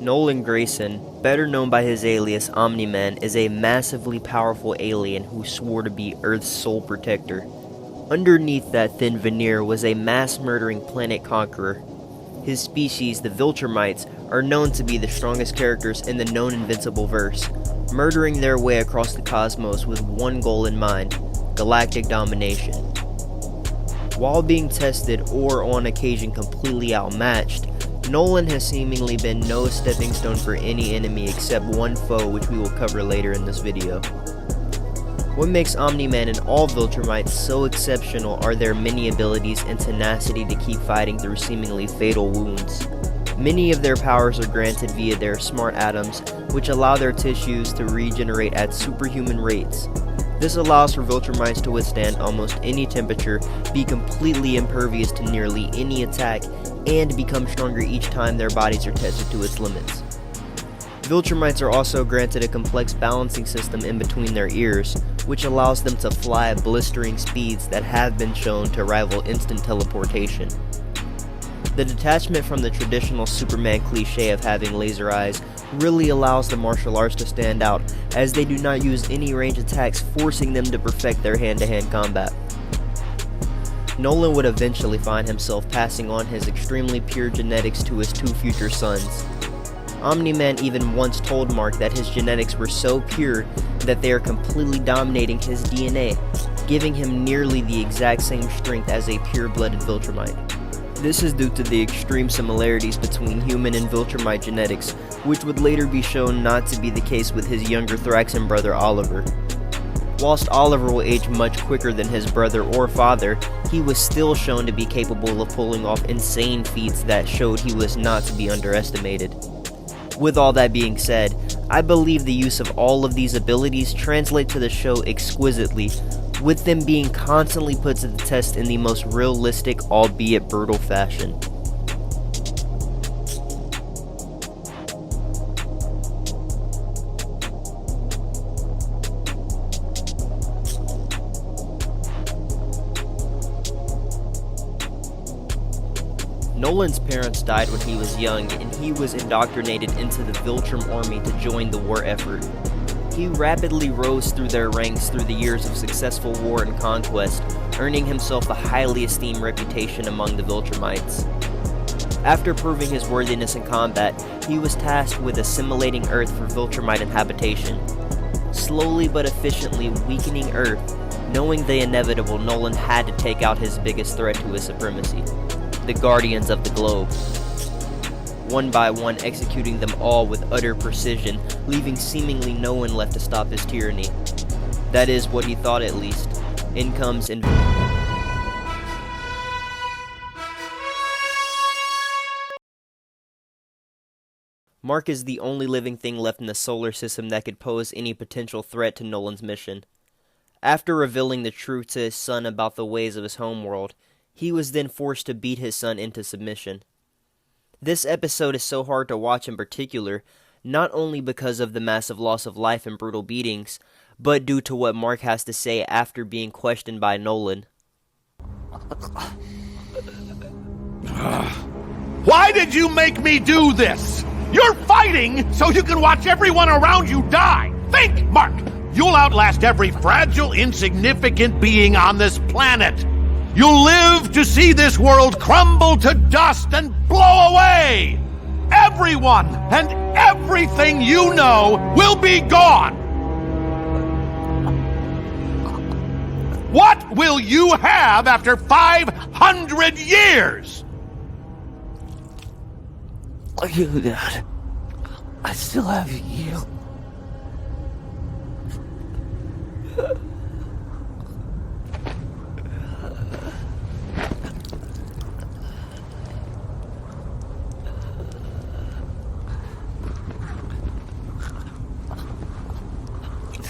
Nolan Grayson, better known by his alias Omni-Man, is a massively powerful alien who swore to be Earth's sole protector. Underneath that thin veneer was a mass-murdering planet conqueror. His species, the Viltrumites, are known to be the strongest characters in the known Invincible verse, murdering their way across the cosmos with one goal in mind: galactic domination. While being tested or on occasion completely outmatched, Nolan has seemingly been no stepping stone for any enemy except one foe, which we will cover later in this video. What makes Omni-Man and all Viltrumites so exceptional are their many abilities and tenacity to keep fighting through seemingly fatal wounds. Many of their powers are granted via their smart atoms, which allow their tissues to regenerate at superhuman rates. This allows for Viltrumites to withstand almost any temperature, be completely impervious to nearly any attack, and become stronger each time their bodies are tested to its limits. Viltrumites are also granted a complex balancing system in between their ears, which allows them to fly at blistering speeds that have been shown to rival instant teleportation. The detachment from the traditional Superman cliché of having laser eyes really allows the martial arts to stand out, as they do not use any range attacks, forcing them to perfect their hand-to-hand combat. Nolan would eventually find himself passing on his extremely pure genetics to his two future sons. Omni-Man even once told Mark that his genetics were so pure that they are completely dominating his DNA, giving him nearly the exact same strength as a pure-blooded Viltrumite. This is due to the extreme similarities between human and Viltrumite genetics, which would later be shown not to be the case with his younger Thraxan brother Oliver. Whilst Oliver will age much quicker than his brother or father, he was still shown to be capable of pulling off insane feats that showed he was not to be underestimated. With all that being said, I believe the use of all of these abilities translate to the show exquisitely, with them being constantly put to the test in the most realistic, albeit brutal fashion. Nolan's parents died when he was young, and he was indoctrinated into the Viltrum army to join the war effort. He rapidly rose through their ranks through the years of successful war and conquest, earning himself a highly esteemed reputation among the Viltrumites. After proving his worthiness in combat, he was tasked with assimilating Earth for Viltrumite habitation. Slowly but efficiently weakening Earth, knowing the inevitable, Nolan had to take out his biggest threat to his supremacy: the Guardians of the Globe. One by one executing them all with utter precision, leaving seemingly no one left to stop his tyranny. That is what he thought, at least. In comes Mark is the only living thing left in the solar system that could pose any potential threat to Nolan's mission. After revealing the truth to his son about the ways of his homeworld, he was then forced to beat his son into submission. This episode is so hard to watch in particular, not only because of the massive loss of life and brutal beatings, but due to what Mark has to say after being questioned by Nolan. Why did you make me do this? You're fighting so you can watch everyone around you die! Think, Mark! You'll outlast every fragile, insignificant being on this planet! You'll live to see this world crumble to dust and blow away! Everyone and everything you know will be gone! What will you have after 500 years? You, Dad. I still have you.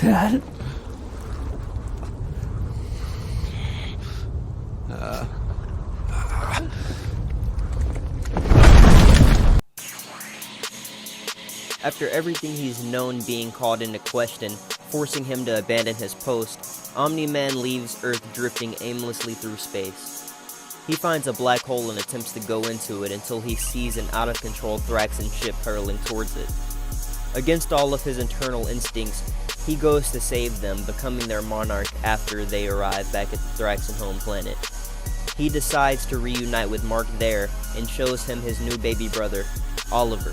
Dad? After everything he's known being called into question, forcing him to abandon his post, Omni-Man leaves Earth drifting aimlessly through space. He finds a black hole and attempts to go into it until he sees an out-of-control Thraxan ship hurtling towards it. Against all of his internal instincts, he goes to save them, becoming their monarch after they arrive back at the Thraxan home planet. He decides to reunite with Mark there and shows him his new baby brother, Oliver.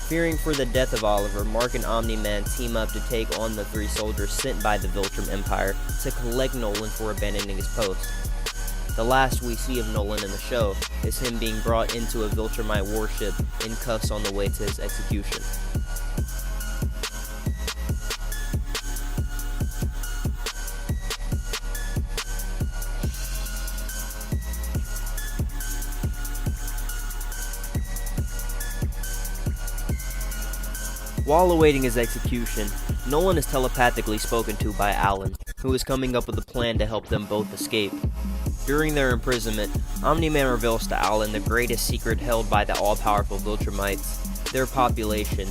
Fearing for the death of Oliver, Mark and Omni-Man team up to take on the 3 soldiers sent by the Viltrum Empire to collect Nolan for abandoning his post. The last we see of Nolan in the show is him being brought into a Viltrumite warship in cuffs on the way to his execution. While awaiting his execution, Nolan is telepathically spoken to by Alan, who is coming up with a plan to help them both escape. During their imprisonment, Omni-Man reveals to Alan the greatest secret held by the all-powerful Viltrumites, their population.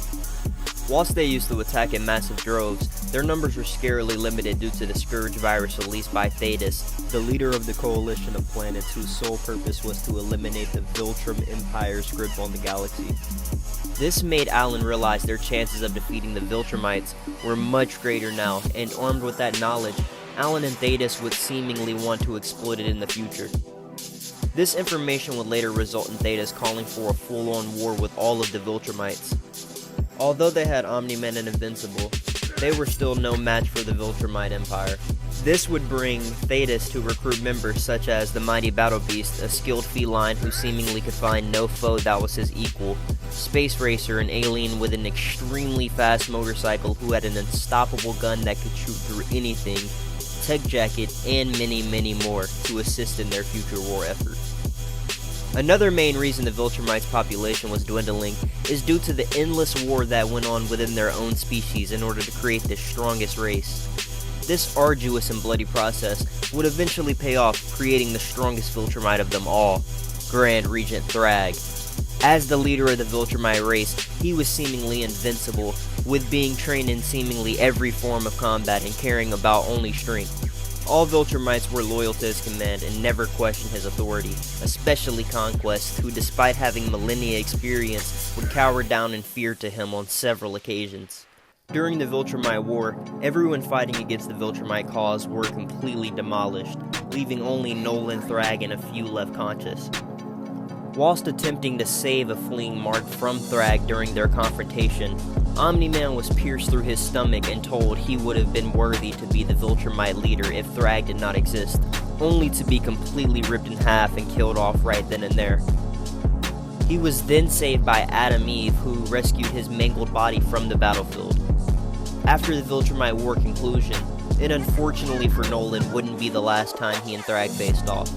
Whilst they used to attack in massive droves, their numbers were scarily limited due to the Scourge virus released by Thetis, the leader of the coalition of planets whose sole purpose was to eliminate the Viltrum Empire's grip on the galaxy. This made Alan realize their chances of defeating the Viltrumites were much greater now, and armed with that knowledge, Alan and Thetis would seemingly want to exploit it in the future. This information would later result in Thetis calling for a full-on war with all of the Viltrumites. Although they had Omni-Man and Invincible, they were still no match for the Viltrumite Empire. This would bring Thetis to recruit members such as the Mighty Battle Beast, a skilled feline who seemingly could find no foe that was his equal, Space Racer, an alien with an extremely fast motorcycle who had an unstoppable gun that could shoot through anything, Tech Jacket, and many more to assist in their future war effort. Another main reason the Viltrumites' population was dwindling is due to the endless war that went on within their own species in order to create the strongest race. This arduous and bloody process would eventually pay off, creating the strongest Viltrumite of them all, Grand Regent Thrag. As the leader of the Viltrumite race, he was seemingly invincible, with being trained in seemingly every form of combat and caring about only strength. All Viltrumites were loyal to his command and never questioned his authority, especially Conquest, who despite having millennia experience, would cower down in fear to him on several occasions. During the Viltrumite War, everyone fighting against the Viltrumite cause were completely demolished, leaving only Nolan, Thrag, and a few left conscious. Whilst attempting to save a fleeing Mark from Thrag during their confrontation, Omni-Man was pierced through his stomach and told he would have been worthy to be the Viltrumite leader if Thrag did not exist, only to be completely ripped in half and killed off right then and there. He was then saved by Adam Eve, who rescued his mangled body from the battlefield. After the Viltrumite War conclusion, it unfortunately for Nolan wouldn't be the last time he and Thrag faced off.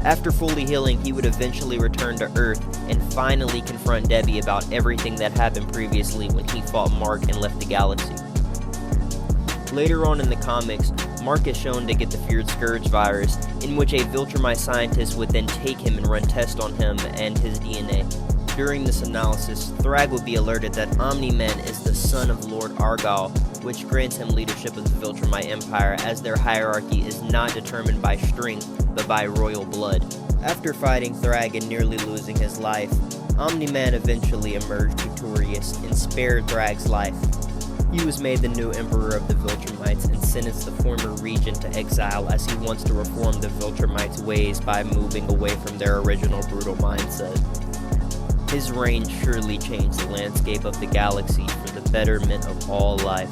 After fully healing, he would eventually return to Earth and finally confront Debbie about everything that happened previously when he fought Mark and left the galaxy. Later on in the comics, Mark is shown to get the feared Scourge virus, in which a Viltrumite scientist would then take him and run tests on him and his DNA. During this analysis, Thrag would be alerted that Omni-Man is the son of Lord Argyle, which grants him leadership of the Viltrumite Empire, as their hierarchy is not determined by strength, but by royal blood. After fighting Thrag and nearly losing his life, Omni-Man eventually emerged victorious and spared Thrag's life. He was made the new emperor of the Viltrumites and sentenced the former regent to exile, as he wants to reform the Viltrumites' ways by moving away from their original brutal mindset. His reign surely changed the landscape of the galaxy for the betterment of all life.